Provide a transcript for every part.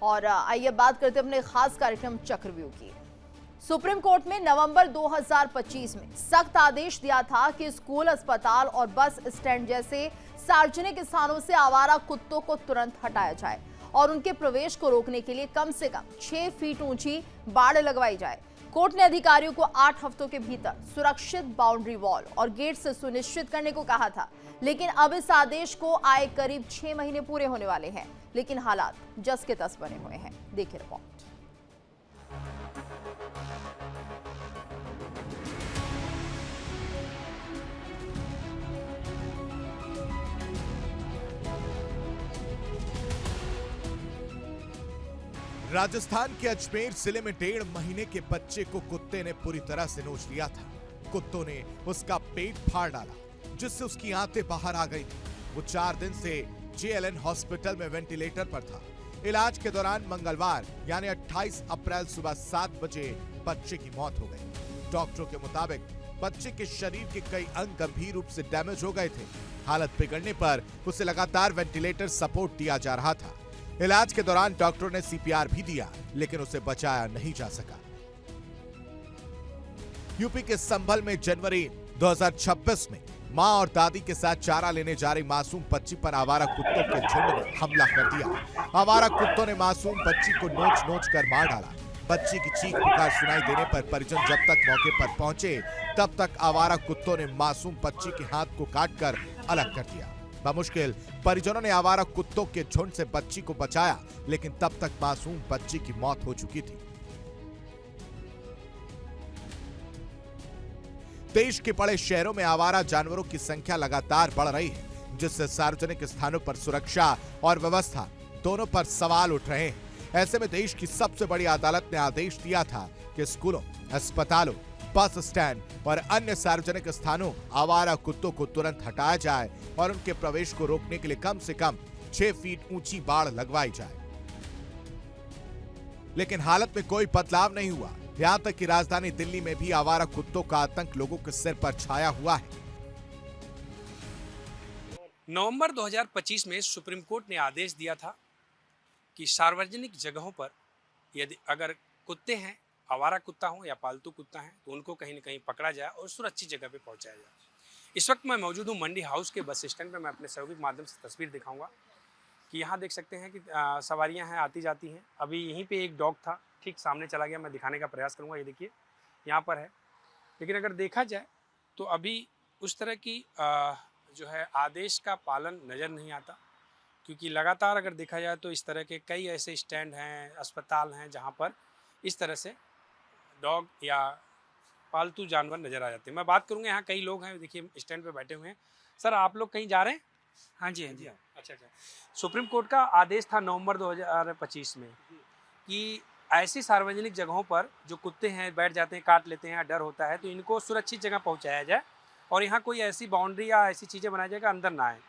और आइए बात करते हैं अपने खास कार्यक्रम चक्रव्यूह की। सुप्रीम कोर्ट में नवंबर 2025 में सख्त आदेश दिया था कि स्कूल, अस्पताल और बस स्टैंड जैसे सार्वजनिक स्थानों से आवारा कुत्तों को तुरंत हटाया जाए और उनके प्रवेश को रोकने के लिए कम से कम 6 फीट ऊंची बाड़ लगवाई जाए। कोर्ट ने अधिकारियों को 8 हफ्तों के भीतर सुरक्षित बाउंड्री वॉल और गेट से सुनिश्चित करने को कहा था, लेकिन अब इस आदेश को आए करीब 6 महीने पूरे होने वाले हैं, लेकिन हालात जस के तस बने हुए हैं। देखिए रिपोर्ट। राजस्थान के अजमेर जिले में 1.5 महीने के बच्चे को कुत्ते ने पूरी तरह से नोच लिया था। कुत्तों ने उसका पेट फाड़ डाला, जिससे उसकी आंतें बाहर आ गई थी। वो 4 दिन से JLN हॉस्पिटल में वेंटिलेटर पर था। इलाज के दौरान मंगलवार यानी 28 अप्रैल सुबह 7 बजे बच्चे की मौत हो गई। डॉक्टरों के मुताबिक बच्चे के शरीर के कई अंग गंभीर रूप से डैमेज हो गए थे। हालत बिगड़ने पर उसे लगातार वेंटिलेटर सपोर्ट दिया जा रहा था। इलाज के दौरान डॉक्टरों ने CPR भी दिया, लेकिन उसे बचाया नहीं जा सका। यूपी के संभल में जनवरी 2026 में मां और दादी के साथ चारा लेने जा रही मासूम बच्ची पर आवारा कुत्तों के झुंड ने हमला कर दिया। आवारा कुत्तों ने मासूम बच्ची को नोच कर मार डाला। बच्ची की चीख पुकार सुनाई देने पर परिजन जब तक मौके पर पहुंचे, तब तक आवारा कुत्तों ने मासूम बच्ची के हाथ को काटकर अलग कर दिया। बमुश्किल परिजनों ने आवारा कुत्तों के झुंड से बच्ची को बचाया, लेकिन तब तक मासूम बच्ची की मौत हो चुकी थी। देश के बड़े शहरों में आवारा जानवरों की संख्या लगातार बढ़ रही है, जिससे सार्वजनिक स्थानों पर सुरक्षा और व्यवस्था दोनों पर सवाल उठ रहे हैं। ऐसे में देश की सबसे बड़ी अदालत ने आदेश दिया था कि स्कूलों, अस्पतालों, बस स्टैंड और अन्य सार्वजनिक स्थानों आवारा कुत्तों को तुरंत हटाया जाए और उनके प्रवेश को रोकने के लिए कम से कम 6 फीट ऊंची बाड़ लगवाई जाए। लेकिन हालत में कोई बदलाव नहीं हुआ। यहां तक कि राजधानी दिल्ली में भी आवारा कुत्तों का आतंक लोगों के सिर पर छाया हुआ है। नवंबर 2025 में सुप्रीम कोर्ट ने आदेश दिया था कि सार्वजनिक जगहों पर यदि अगर कुत्ते हैं, आवारा कुत्ता हो या पालतू कुत्ता है, तो उनको कहीं न कहीं पकड़ा जाए और सुरक्षित जगह पे पहुंचाया जाए। इस वक्त मैं मौजूद हूँ मंडी हाउस के बस स्टैंड पे। मैं अपने सहयोगी के माध्यम से तस्वीर दिखाऊंगा कि यहाँ देख सकते हैं कि सवारियाँ हैं, आती जाती हैं। अभी यहीं पे एक डॉग था, ठीक सामने चला गया। मैं दिखाने का प्रयास करूँगा। ये देखिए यहाँ पर है, लेकिन अगर देखा जाए तो अभी उस तरह की जो है आदेश का पालन नज़र नहीं आता, क्योंकि लगातार अगर देखा जाए तो इस तरह के कई ऐसे स्टैंड हैं, अस्पताल हैं, जहाँ पर इस तरह से डॉग या पालतू जानवर नज़र आ जाते हैं। मैं बात करूँगा, यहाँ कई लोग हैं, देखिए स्टैंड पे बैठे हुए हैं। सर, आप लोग कहीं जा रहे हैं? हाँ जी, हाँ जी। अच्छा। सुप्रीम कोर्ट का आदेश था नवंबर 2025 में कि ऐसी सार्वजनिक जगहों पर जो कुत्ते हैं बैठ जाते हैं, काट लेते हैं, डर होता है, तो इनको सुरक्षित जगह पहुँचाया जाए और यहाँ कोई ऐसी बाउंड्री या ऐसी चीज़ें बनाई जाए कि अंदर ना आए।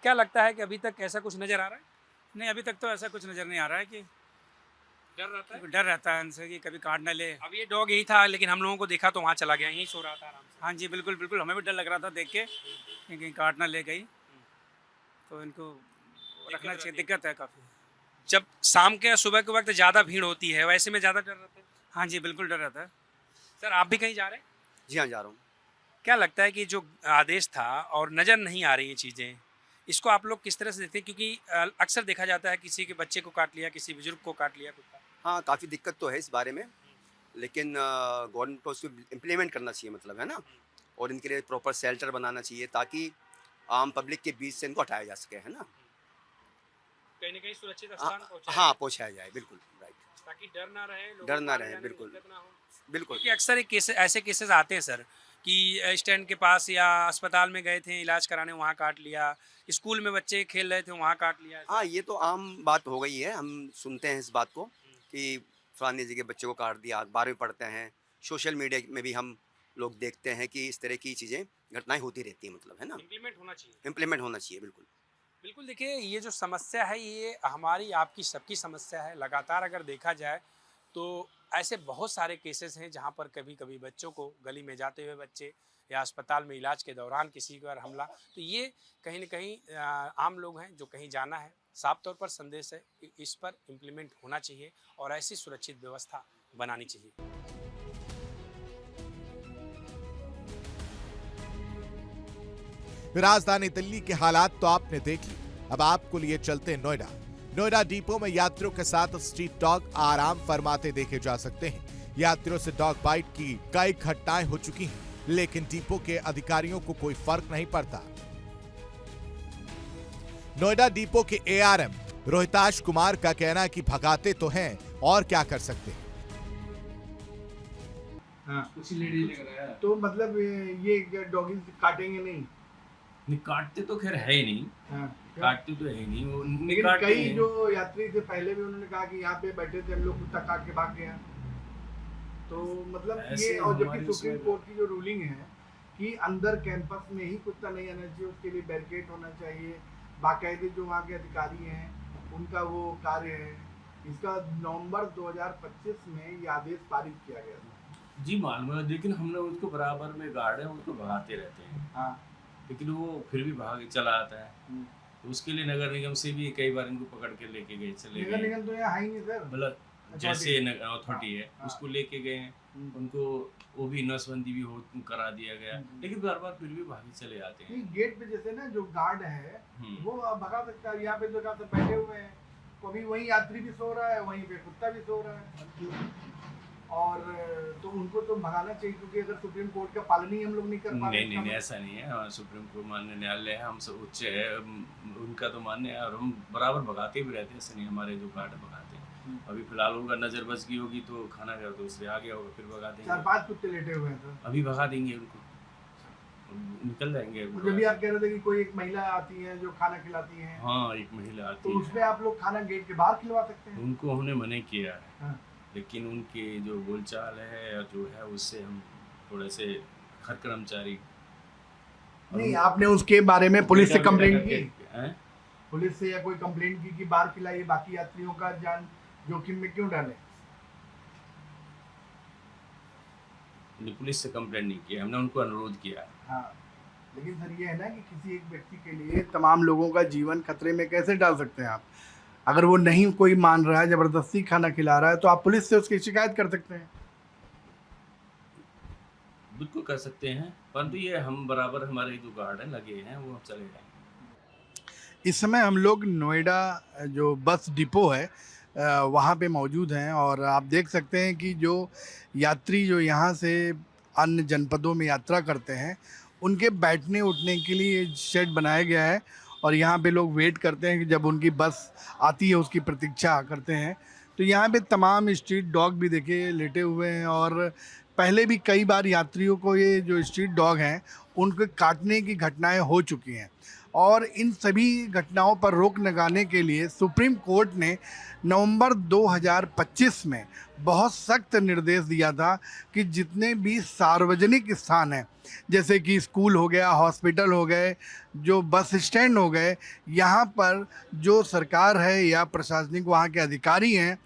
क्या लगता है कि अभी तक ऐसा कुछ नज़र आ रहा है? नहीं, अभी तक तो ऐसा कुछ नज़र नहीं आ रहा है कि डर रहता है उनसे कि कभी काट ना ले। अब ये डॉग यही था, लेकिन हम लोगों को देखा तो वहाँ चला गया, यहीं सो रहा था आराम से। हाँ जी, बिल्कुल बिल्कुल, हमें भी डर लग रहा था देख के कि कहीं काट ना ले गई, तो इनको रखना चाहिए। दिक्कत है काफ़ी। जब शाम के या सुबह के वक्त ज़्यादा भीड़ होती है, वैसे में ज़्यादा डर रहता है? हाँ जी, बिल्कुल डर रहता है। सर, आप भी कहीं जा रहे हैं? जी हाँ, जा रहा हूँ। क्या लगता है कि जो आदेश था और नज़र नहीं आ रही ये चीज़ें, इसको आप लोग किस तरह से देखते हैं? क्योंकि अक्सर देखा जाता है किसी के बच्चे को काट लिया, किसी बुजुर्ग को काट लिया कुत्ता। हाँ, काफ़ी दिक्कत तो है इस बारे में, लेकिन गवर्नमेंट को उसको इम्प्लीमेंट करना चाहिए, मतलब है ना, और इनके लिए प्रॉपर शेल्टर बनाना चाहिए ताकि आम पब्लिक के बीच से इनको हटाया जा सके, है ना, कहीं न कहीं सुरक्षित स्थान पहुँचाया हाँ, पहुँचाया जाए, बिल्कुल राइट, ताकि डर ना रहे, डर ना रहे, बिल्कुल बिल्कुल। क्योंकि अक्सर एक केस ऐसे केसेस आते हैं सर कि स्टैंड के पास या अस्पताल में गए थे इलाज कराने, वहाँ काट लिया, स्कूल में बच्चे खेल रहे थे, वहाँ काट लिया। हाँ, ये तो आम बात हो गई है। हम सुनते हैं इस बात को कि फलानी जी के बच्चे को काट दिया। अखबार में पढ़ते हैं, सोशल मीडिया में भी हम लोग देखते हैं कि इस तरह की चीज़ें, घटनाएं होती रहती हैं, मतलब है ना। इम्प्लीमेंट होना चाहिए, इम्प्लीमेंट होना चाहिए, बिल्कुल बिल्कुल। देखिए, ये जो समस्या है ये हमारी आपकी सबकी समस्या है। लगातार अगर देखा जाए तो ऐसे बहुत सारे केसेस हैं जहाँ पर कभी कभी बच्चों को, गली में जाते हुए बच्चे या अस्पताल में इलाज के दौरान किसी पर हमला, तो ये कहीं न कहीं आम लोग हैं जो कहीं जाना है साफ तौर पर संदेश है कि इस पर इम्प्लीमेंट होना चाहिए और ऐसी सुरक्षित व्यवस्था बनानी चाहिए। राजधानी दिल्ली के हालात तो आपने देख ली, अब आपको लिए चलते नोएडा। नोएडा डिपो में यात्रियों के साथ स्ट्रीट डॉग आराम फरमाते देखे जा सकते हैं। यात्रियों से डॉग बाइट की कई घटनाएं हो चुकी हैं, लेकिन डिपो के अधिकारियों को कोई फर्क नहीं पड़ता। नोएडा डिपो के एआरएम रोहिताश कुमार का कहना है कि भगाते तो हैं और क्या कर सकते हैं। कुछ लेडीज लग रहा है तो मतलब ये डॉगी काटेंगे नहीं? नहीं, काटते तो खैर है ही नहीं। काटते तो है ही नहीं वो, लेकिन कई जो यात्री थे पहले भी उन्होंने कहा कि यहाँ पे बैठे थे हम लोग, कुत्ता काट के भाग गया। तो मतलब ये, और जबकि सुप्रीम कोर्ट की जो रूलिंग है कि अंदर कैंपस में ही कुत्ता नहीं आना चाहिए, उसके लिए बैरिकेड होना चाहिए, बाकायदे जो वहाँ के अधिकारी हैं उनका वो कार्य है। इसका नवंबर 2025 में ये आदेश पारित किया गया था। जी मालूम है, लेकिन हम लोग उसको बराबर में गार्ड है, उनको भगाते रहते हैं। हाँ, लेकिन वो फिर भी भाग चला आता है। तो उसके लिए नगर निगम से भी कई बार इनको पकड़ के लेके गए, चले नगर निगम तो यहाँ है ही नहीं सर। मतलब जैसे अथॉरिटी है उसको लेके गए हैं, उनको वो भी नसबंदी भी हो करा दिया गया, लेकिन बार बार फिर भी भागे चले आते हैं। गेट पे जैसे ना जो गार्ड है वो भगा सकता है। यहाँ पे तो सब बैठे हुए हैं, कभी वहीं यात्री भी सो रहा है, वहीं पे कुत्ता भी सो रहा है, और तो उनको तो भगाना चाहिए, क्योंकि अगर सुप्रीम कोर्ट का पालन ही हम लोग नहीं कर पा रहे। नहीं, ऐसा नहीं है। सुप्रीम कोर्ट मान्य न्यायालय है, हम सब उच्च है, उनका तो मान्य है और हम बराबर भगाते भी रहते हैं। ऐसा नहीं, हमारे जो गार्ड भगाते हैं। अभी फिलहाल उनका नजर बच गई होगी तो खाना घर दूसरे आ गया होगा, फिर भगा देंगे। 4-5 कुत्ते लेटे हुए हैं सर, अभी भगा देंगे उनको, निकल जाएंगे। जब भी आप कह रहे थे कि कोई एक महिला आती है जो खाना खिलाती है। हाँ, एक महिला आती तो है, उसमें आप लोग खाना गेट के बाहर खिलवा सकते हैं। उनको हमने मना किया है। हाँ। लेकिन उनके जो बोलचाल है जो है उससे हम थोड़े से हर कर्मचारी। नहीं, आपने उसके बारे में पुलिस से कंप्लेंट की? हैं? पुलिस से या कोई कंप्लेंट की कि बाहर खिलाइए, बाकी यात्रियों का जान जोखिम में क्यों डालें? पुलिस से कंप्लेंट नहीं किया, हमने उनको अनुरोध किया। हाँ, लेकिन सर ये है ना कि किसी एक व्यक्ति के लिए तमाम लोगों का जीवन खतरे में कैसे डाल सकते हैं आप? अगर वो नहीं कोई मान रहा है, जबरदस्ती खाना खिला रहा है, तो आप पुलिस से उसकी शिकायत कर सकते हैं। बिल्कुल कर सकते हैं, परंतु ये हम बराबर हमारे जो गार्ड हैं लगे हैं वो चले जाएंगे। इस समय हम लोग नोएडा जो बस डिपो है वहाँ पे मौजूद हैं, और आप देख सकते हैं कि जो यात्री जो यहाँ से अन्य जनपदों में यात्रा करते हैं उनके बैठने उठने के लिए शेड बनाया गया है, और यहाँ पे लोग वेट करते हैं कि जब उनकी बस आती है उसकी प्रतीक्षा करते हैं। तो यहाँ पे तमाम स्ट्रीट डॉग भी देखिए लेटे हुए हैं, और पहले भी कई बार यात्रियों को ये जो स्ट्रीट डॉग हैं उनको काटने की घटनाएं हो चुकी हैं, और इन सभी घटनाओं पर रोक लगाने के लिए सुप्रीम कोर्ट ने नवंबर 2025 में बहुत सख्त निर्देश दिया था कि जितने भी सार्वजनिक स्थान हैं, जैसे कि स्कूल हो गया, हॉस्पिटल हो गए, जो बस स्टैंड हो गए, यहाँ पर जो सरकार है या प्रशासनिक वहाँ के अधिकारी हैं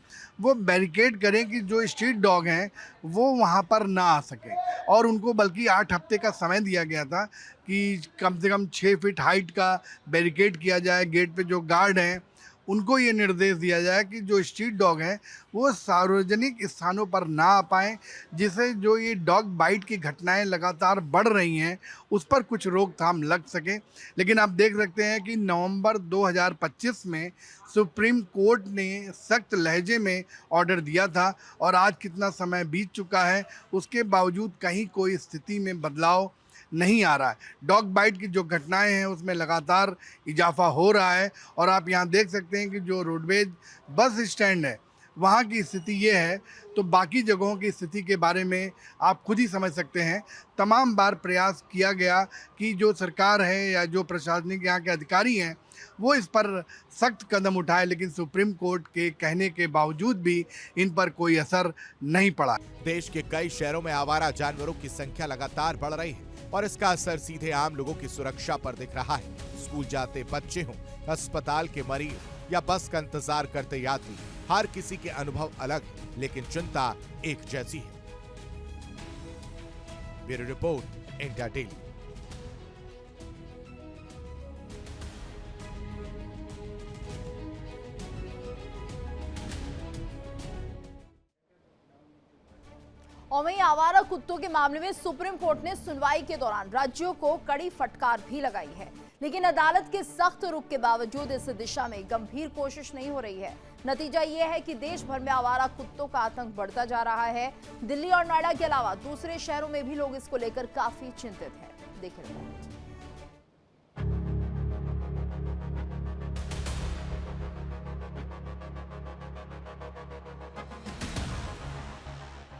वो बैरिकेड करें कि जो स्ट्रीट डॉग हैं वो वहाँ पर ना आ सकें, और उनको बल्कि 8 हफ्ते का समय दिया गया था कि कम से कम 6 फीट हाइट का बैरिकेड किया जाए। गेट पे जो गार्ड हैं उनको ये निर्देश दिया जाए कि जो स्ट्रीट डॉग हैं वो सार्वजनिक स्थानों पर ना आ पाएँ, जिससे जो ये डॉग बाइट की घटनाएं लगातार बढ़ रही हैं उस पर कुछ रोकथाम लग सके। लेकिन आप देख सकते हैं कि नवंबर 2025 में सुप्रीम कोर्ट ने सख्त लहजे में ऑर्डर दिया था, और आज कितना समय बीत चुका है उसके बावजूद कहीं कोई स्थिति में बदलाव नहीं आ रहा है। डॉग बाइट की जो घटनाएं हैं उसमें लगातार इजाफा हो रहा है, और आप यहाँ देख सकते हैं कि जो रोडवेज बस स्टैंड है वहाँ की स्थिति ये है, तो बाकी जगहों की स्थिति के बारे में आप खुद ही समझ सकते हैं। तमाम बार प्रयास किया गया कि जो सरकार है या जो प्रशासनिक यहाँ के अधिकारी हैं वो इस पर सख्त कदम उठाए, लेकिन सुप्रीम कोर्ट के कहने के बावजूद भी इन पर कोई असर नहीं पड़ा। देश के कई शहरों में आवारा जानवरों की संख्या लगातार बढ़ रही है, और इसका असर सीधे आम लोगों की सुरक्षा पर दिख रहा है। स्कूल जाते बच्चे हों, अस्पताल के मरीज या बस का इंतजार करते यात्री, हर किसी के अनुभव अलग है, लेकिन चिंता एक जैसी है। Bureau report, India daily. और वहीं आवारा कुत्तों के मामले में सुप्रीम कोर्ट ने सुनवाई के दौरान राज्यों को कड़ी फटकार भी लगाई है, लेकिन अदालत के सख्त रुख के बावजूद इस दिशा में गंभीर कोशिश नहीं हो रही है। नतीजा ये है कि देश भर में आवारा कुत्तों का आतंक बढ़ता जा रहा है। दिल्ली और नोएडा के अलावा दूसरे शहरों में भी लोग इसको लेकर काफी चिंतित हैं। देखिए रिपोर्ट।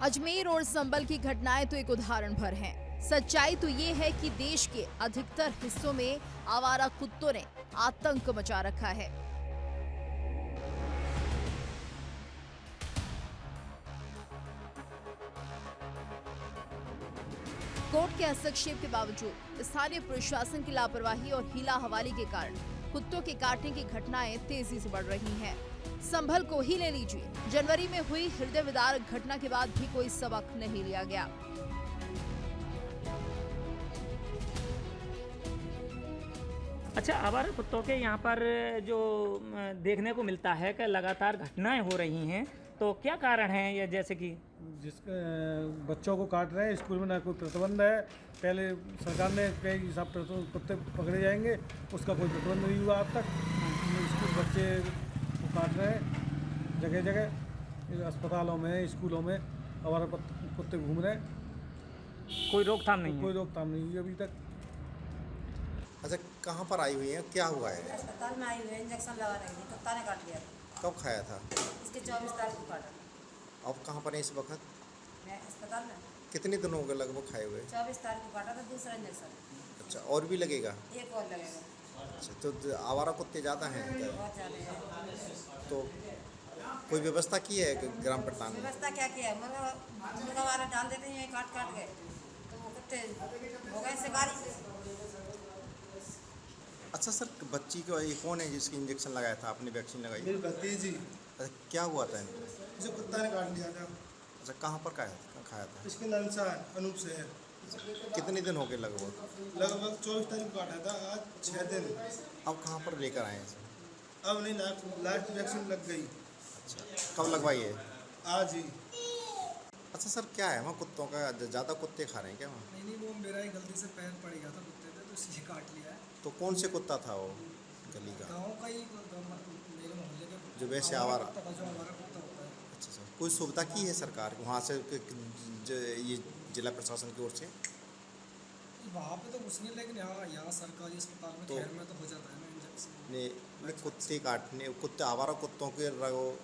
अजमेर और संभल की घटनाएं तो एक उदाहरण भर हैं। सच्चाई तो ये है कि देश के अधिकतर हिस्सों में आवारा कुत्तों ने आतंक मचा रखा है। कोर्ट के हस्तक्षेप के बावजूद स्थानीय प्रशासन की लापरवाही और हीला हवाली के कारण कुत्तों के काटने की घटनाएं तेजी से बढ़ रही हैं। संभल को ही ले लीजिए, जनवरी में हुई हृदय विदारक घटना के बाद भी कोई सबक नहीं लिया गया। अच्छा, आवारा कुत्तों के यहाँ पर जो देखने को मिलता है कि लगातार घटनाएं हो रही हैं, तो क्या कारण है ये? जैसे कि बच्चों को काट रहे हैं, स्कूल में ना कोई प्रतिबंध है। पहले सरकार ने कई सब कुत्ते पकड़े जाएंगे, उसका कोई प्रतिबंध नहीं हुआ अब तक। स्कूल बच्चे को काट रहे हैं जगह जगह, अस्पतालों में, स्कूलों में आवारा कुत्ते घूम रहे हैं। कोई रोकथाम नहीं है? कोई रोकथाम नहीं हुई अभी तक। अच्छा, कहाँ पर आई हुई है, क्या हुआ है? अस्पताल में आई हुई है, इंजेक्शन लगा रही थी, कुत्ता ने काट लिया। कब खाया था? इसके 24 तारीख को काटा। अब कहाँ पर है इस वक्त? मैं अस्पताल में। कितने दिन हो गए लगभग खाए हुए? 24 तारीख को काटा था दूसरा इंजेक्शन। अच्छा, और भी लगेगा? एक और लगेगा। अच्छा, तो आवारा कुत्ते ज़्यादा हैं? बहुत ज़्यादा है। तो कोई व्यवस्था की है ग्राम प्रधान ने? व्यवस्था क्या किया है? मुर्गा वाला डाल देते हैं, काट काट गए तो वो कुत्ते हो गए शिकारी। अच्छा सर, बच्ची को ये कौन है जिसकी इंजेक्शन लगाया था, आपने वैक्सीन लगाई? मेरी भतीजी। अच्छा, क्या हुआ था इनको? इसे कुत्ता ने काट लिया था। अच्छा, कहाँ पर खाया था? इसके नलसा अनूप शहर। कितने दिन हो गए लगभग? लगभग 24 तारीख को काटा था, आज 6 दिन। अब कहाँ पर लेकर आए हैं? अब नहीं, लास्ट वैक्सीन लग गई। अच्छा, कब लगवाई है? आज ही। अच्छा सर, क्या है वहाँ कुत्तों का ज़्यादा कुत्ते खा रहे हैं क्या वहाँ? नहीं, वो मेरा ही गलती से पैर पड़ गया था कुत्ते पे, तो इसलिए काट लिया है। तो कौन से कुत्ता था वो गली का? गाँव का ही, मेरे मोहल्ले का जो वैसे आवारा? जो आवारा कुत्ता होता है। अच्छा सर, कोई सुविधा की है सरकार वहाँ से ये जिला प्रशासन की ओर से? वहाँ पे तो कुछ नहीं, लेकिन यहाँ सरकारी अस्पताल में तो- शहर में तो हो जाता है ना इंजेक्शन। ने कुत्ते काटने, आवारा कुत्तों के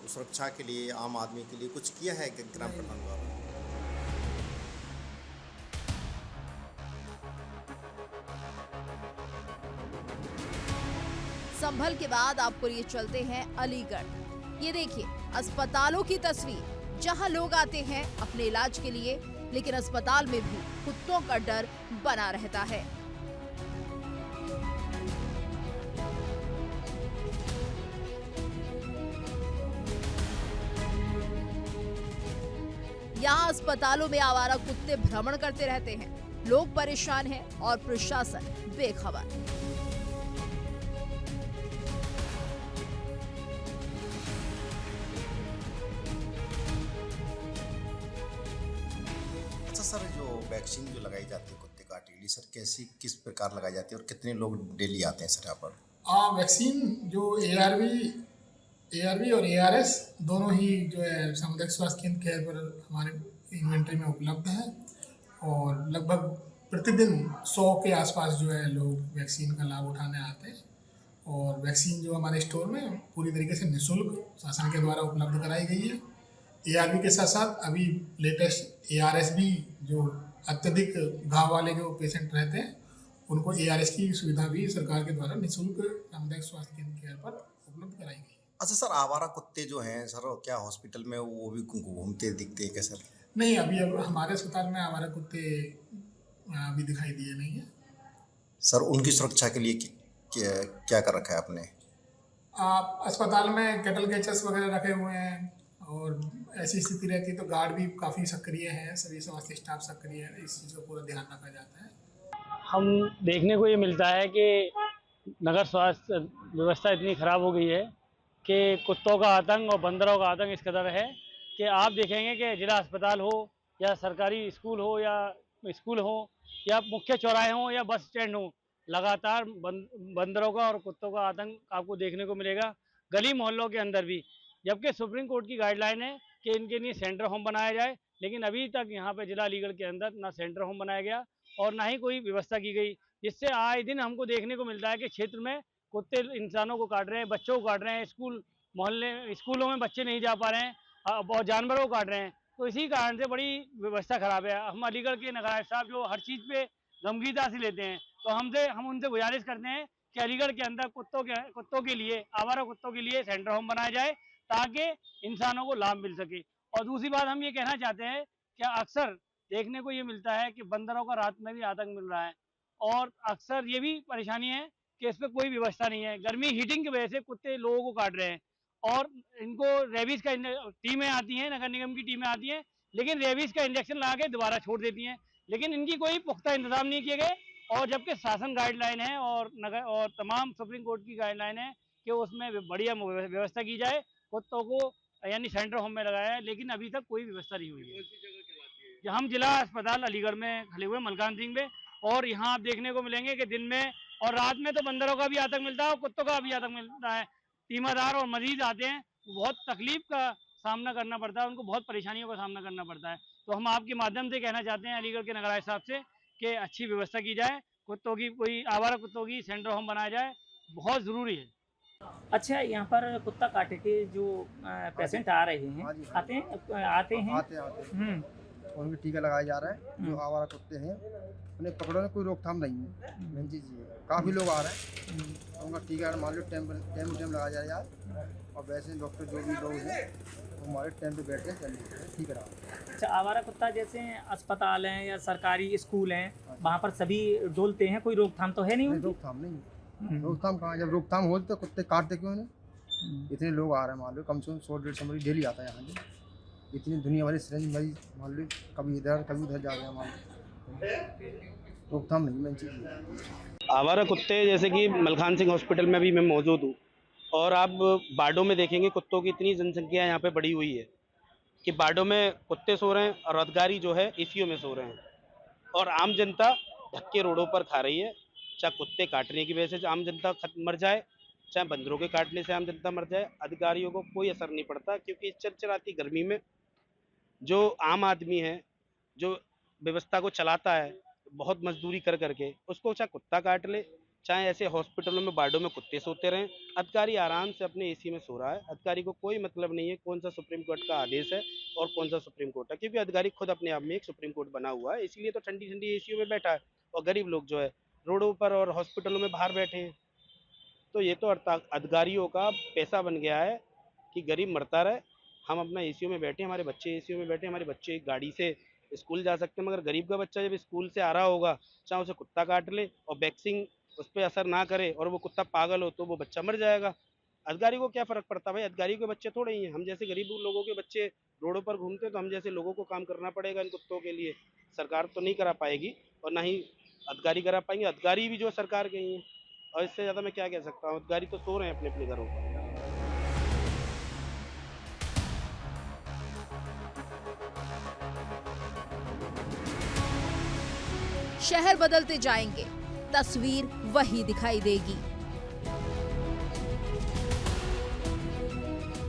सुरक्षा के लिए आम आदमी के लिए कुछ किया है ग्राम प्रधान द्वारा? संभल के बाद आपको लिए चलते हैं अलीगढ़। ये देखिए अस्पतालों की तस्वीर, जहां लोग आते हैं अपने इलाज के लिए, लेकिन अस्पताल में भी कुत्तों का डर बना रहता है। यहाँ अस्पतालों में आवारा कुत्ते भ्रमण करते रहते हैं, लोग परेशान हैं और प्रशासन बेखबर। अच्छा सर, जो वैक्सीन जो लगाई जाती है कुत्ते काटने के लिए, सर कैसी किस प्रकार लगाई जाती है और कितने लोग डेली आते हैं सर यहाँ पर? वैक्सीन जो ARV और ARS दोनों ही जो है सामुदायिक स्वास्थ्य केंद्र केयर पर हमारे इन्वेंट्री में उपलब्ध है, और लगभग प्रतिदिन 100 के आसपास जो है लोग वैक्सीन का लाभ उठाने आते हैं। और वैक्सीन जो हमारे स्टोर में पूरी तरीके से निःशुल्क शासन के द्वारा उपलब्ध कराई गई है। ARV के साथ साथ अभी लेटेस्ट ARS भी, जो अत्यधिक घाव वाले जो पेशेंट रहते हैं उनको ARS की सुविधा भी सरकार के द्वारा निःशुल्क सामुदायिक स्वास्थ्य केंद्र केयर पर उपलब्ध कराई गई है। अच्छा सर, आवारा कुत्ते जो हैं सर, क्या हॉस्पिटल में वो भी घूमते दिखते हैं क्या सर? नहीं, अभी अब हमारे अस्पताल में आवारा कुत्ते अभी दिखाई दिए नहीं है। सर, उनकी सुरक्षा के लिए क्या कर रखा है आपने? अस्पताल में कैटल कैचर्स वगैरह रखे हुए हैं, और ऐसी स्थिति रहती है तो गार्ड भी काफ़ी सक्रिय है, सभी स्वास्थ्य स्टाफ सक्रिय है, इस चीज़ का पूरा ध्यान रखा जाता है। हम देखने को ये मिलता है कि नगर स्वास्थ्य व्यवस्था इतनी ख़राब हो गई है कि कुत्तों का आतंक और बंदरों का आतंक इस कदर है कि आप देखेंगे कि जिला अस्पताल हो या सरकारी स्कूल हो या मुख्य चौराहे हो या बस स्टैंड हो, लगातार बंदरों का और कुत्तों का आतंक आपको देखने को मिलेगा, गली मोहल्लों के अंदर भी। जबकि सुप्रीम कोर्ट की गाइडलाइन है कि इनके लिए सेंटर होम बनाया जाए, लेकिन अभी तक यहाँ पे जिला अलीगढ़ के अंदर ना सेंटर होम बनाया गया और ना ही कोई व्यवस्था की गई, जिससे आए दिन हमको देखने को मिलता है कि क्षेत्र में कुत्ते इंसानों को काट रहे हैं, बच्चों को काट रहे हैं, स्कूलों में बच्चे नहीं जा पा रहे हैं और जानवरों को काट रहे हैं। तो इसी कारण से बड़ी व्यवस्था खराब है। हम अलीगढ़ के नगर आयुक्त साहब जो हर चीज़ पे गंभीरता से लेते हैं, तो हम उनसे गुजारिश करते हैं कि अलीगढ़ के अंदर कुत्तों के लिए, आवारा कुत्तों के लिए सेंटर होम बनाया जाए ताकि इंसानों को लाभ मिल सके। और दूसरी बात हम ये कहना चाहते हैं कि अक्सर देखने को ये मिलता है कि बंदरों का रात में भी आतंक मिल रहा है और अक्सर ये भी परेशानी है कि इस पर कोई व्यवस्था नहीं है। गर्मी हीटिंग की वजह से कुत्ते लोगों को काट रहे हैं और इनको रेबीज़ का टीमें आती हैं, नगर निगम की टीमें आती हैं, लेकिन रेबीज़ का इंजेक्शन लगा के दोबारा छोड़ देती हैं, लेकिन इनकी कोई पुख्ता इंतजाम नहीं किए गए। और जबकि शासन गाइडलाइन है और तमाम सुप्रीम कोर्ट की गाइडलाइन है कि उसमें बढ़िया व्यवस्था की जाए, कुत्तों को यानी सेंटर होम में लगाया है, लेकिन अभी तक कोई व्यवस्था नहीं हुई है। हम जिला अस्पताल अलीगढ़ में खड़े हुए मलकान सिंह में, और यहाँ आप देखने को मिलेंगे कि दिन में और रात में तो बंदरों का भी आतंक मिलता है और कुत्तों का भी आतंक मिलता है। तीमारदार और मरीज आते हैं, बहुत तकलीफ का सामना करना पड़ता है, उनको बहुत परेशानियों का सामना करना पड़ता है। तो हम आपके माध्यम से कहना चाहते हैं अलीगढ़ के नगर आयुक्त साहब से कि अच्छी व्यवस्था की जाए, कुत्तों की कोई आवारा कुत्तों की सेंटर होम बनाया जाए, बहुत ज़रूरी है। अच्छा, यहाँ पर कुत्ता काटे के जो पेशेंट आ रहे हैं, आते हैं उनके टीका लगाया जा रहा है। जो आवारा कुत्ते हैं उन्हें पकड़ने कोई रोकथाम नहीं है, मेन चीज़ ये है। काफ़ी लोग आ रहे हैं तो उनका टीका मान लो टाइम लगाया जा रहा है, और वैसे डॉक्टर जो भी लोग हैं वो हमारे टाइम पे बैठ के ठीक है। अच्छा, आवारा कुत्ता जैसे अस्पताल हैं या सरकारी स्कूल हैं, वहाँ पर सभी डोलते हैं, कोई रोकथाम तो है नहीं? रोकथाम नहीं, रोकथाम कहाँ? जब रोकथाम हो तो कुत्ते काटते क्यों नहीं? इतने लोग आ रहे हैं, मान लो कम से कम 100-150 मरीज डेली आता है यहाँ से। इतनी दुनिया भरी सिरिंज मरीज मान लो कभी इधर कभी उधर जा रहे हैं, मान लो रोकथाम नहीं, मेन चीज़। आवारा कुत्ते जैसे कि मलखान सिंह हॉस्पिटल में भी मैं मौजूद हूँ, और आप बाड़ों में देखेंगे कुत्तों की इतनी जनसंख्या यहाँ पे बढ़ी हुई है कि बाड़ों में कुत्ते सो रहे हैं और अधिकारी जो है एसीओ में सो रहे हैं, और आम जनता धक्के रोडों पर खा रही है। चाहे कुत्ते काटने की वजह से आम जनता मर जाए, चाहे बंदरों के काटने से आम जनता मर जाए, अधिकारियों को कोई असर नहीं पड़ता, क्योंकि इस चरचराती गर्मी में जो आम आदमी है, जो व्यवस्था को चलाता है बहुत मजदूरी कर करके, उसको चाहे कुत्ता काट ले, चाहे ऐसे हॉस्पिटलों में वार्डों में कुत्ते सोते रहें, अधिकारी आराम से अपने एसी में सो रहा है। अधिकारी को कोई मतलब नहीं है कौन सा सुप्रीम कोर्ट का आदेश है और कौन सा सुप्रीम कोर्ट है, क्योंकि अधिकारी खुद अपने आप में एक सुप्रीम कोर्ट बना हुआ है, इसीलिए तो ठंडी ठंडी एसीओ में बैठा है, और गरीब लोग जो है रोडों पर और हॉस्पिटलों में बाहर बैठे हैं। तो ये तो अधिकारियों का पैसा बन गया है कि गरीब मरता रहे, हम अपना एसीओ में बैठे, हमारे बच्चे एसीओ में बैठे, हमारे बच्चे गाड़ी से स्कूल जा सकते हैं, मगर गरीब का बच्चा जब स्कूल से आ रहा होगा, चाहे उसे कुत्ता काट ले और वैक्सीन उस पर असर ना करे और वो कुत्ता पागल हो तो वो बच्चा मर जाएगा। अधिकारी को क्या फ़र्क पड़ता है भाई? अधिकारी के बच्चे थोड़े ही हैं, हम जैसे गरीब लोगों के बच्चे रोडों पर घूमते हैं, तो हम जैसे लोगों को काम करना पड़ेगा इन कुत्तों के लिए। सरकार तो नहीं करा पाएगी और ना ही अधिकारी करा पाएंगे, अधिकारी भी जो सरकार के ही हैं, और इससे ज़्यादा मैं क्या कह सकता हूँ। अधिकारी तो सो रहे हैं अपने अपने घरों पर। शहर बदलते जाएंगे, तस्वीर वही दिखाई देगी।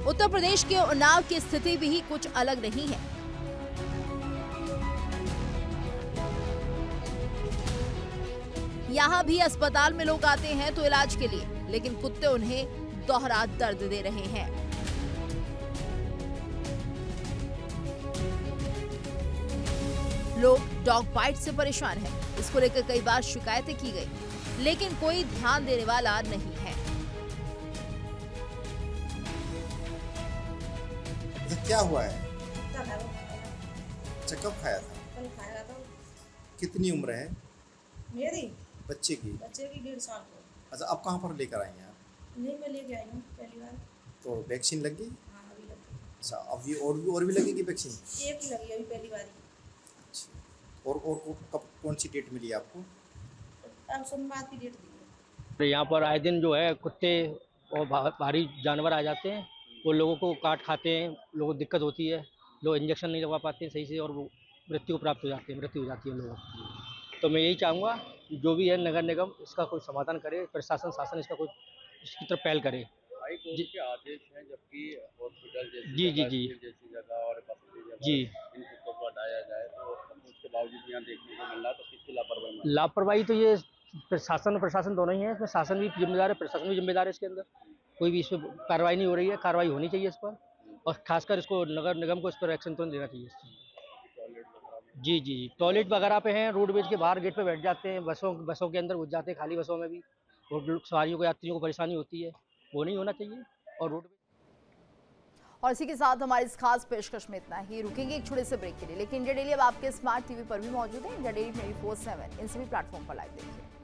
उत्तर प्रदेश के उन्नाव की स्थिति भी कुछ अलग नहीं है। यहाँ भी अस्पताल में लोग आते हैं तो इलाज के लिए, लेकिन कुत्ते उन्हें दोहरा दर्द दे रहे हैं। लोग डॉग बाइट से परेशान हैं। इसको लेकर कई बार शिकायतें की गई, लेकिन कोई ध्यान देने वाला नहीं है। क्या हुआ है? अच्छा, कब खाया था? कल खाया था। कितनी उम्र है मेरी? बच्चे की? बच्चे की 1.5 साल को। अच्छा, अब कहाँ पर लेकर आई हैं आप? नहीं, मैं लेके आई हूँ पहली बार। तो वैक्सीन लग गई? हाँ, अभी लग गई। अच्छा, अब ये और भी लगेगी वैक्सीन? एक ही लगी अभी, पहली बार। और कब कौन सी डेट मिली आपको? अब सोमवार की डेट दी है। यहाँ पर आए दिन जो है कुत्ते और भारी जानवर आ जाते हैं, वो लोगों को काट खाते हैं, लोगों को दिक्कत होती है, लोग इंजेक्शन नहीं लगवा पाते सही से, और वो मृत्यु प्राप्त हो जाती है, मृत्यु हो जाती है लोगों की। तो मैं यही चाहूँगा जो भी है नगर निगम इसका कोई समाधान करे, प्रशासन शासन इसका कोई इसकी तरफ पहल करे। हाई कोर्ट के आदेश हैं, जबकि हॉस्पिटल जी जैसी जगह और बस्ती जगह जी इन कुत्तों को हटाया जाए, तो उसके बावजूद यहाँ देखने को मिल रहा है, तो किसकी लापरवाही? लापरवाही तो ये प्रशासन और प्रशासन दोनों ही है, इसमें शासन भी जिम्मेदार है, प्रशासन भी जिम्मेदार है। इसके अंदर कोई भी इस पर कार्रवाई नहीं हो रही है, कार्रवाई होनी चाहिए इस पर, और खासकर इसको नगर निगम को इस पर एक्शन तुरंत लेना चाहिए। जी जी जी, टॉयलेट वगैरह पे हैं, रोडवेज के बाहर गेट पे बैठ जाते हैं, बसों के अंदर घुस जाते हैं, खाली बसों में भी, और सवारियों को यात्रियों को परेशानी होती है, वो नहीं होना चाहिए। और इसी के साथ हमारी इस खास पेशकश में इतना ही। रुकेंगे एक छोटे से ब्रेक के लिए, लेकिन इंडिया डेली अब आपके स्मार्ट टीवी पर भी मौजूद है। इंडिया डेली 24/7 इन सभी प्लेटफॉर्म पर लाइव देखिए।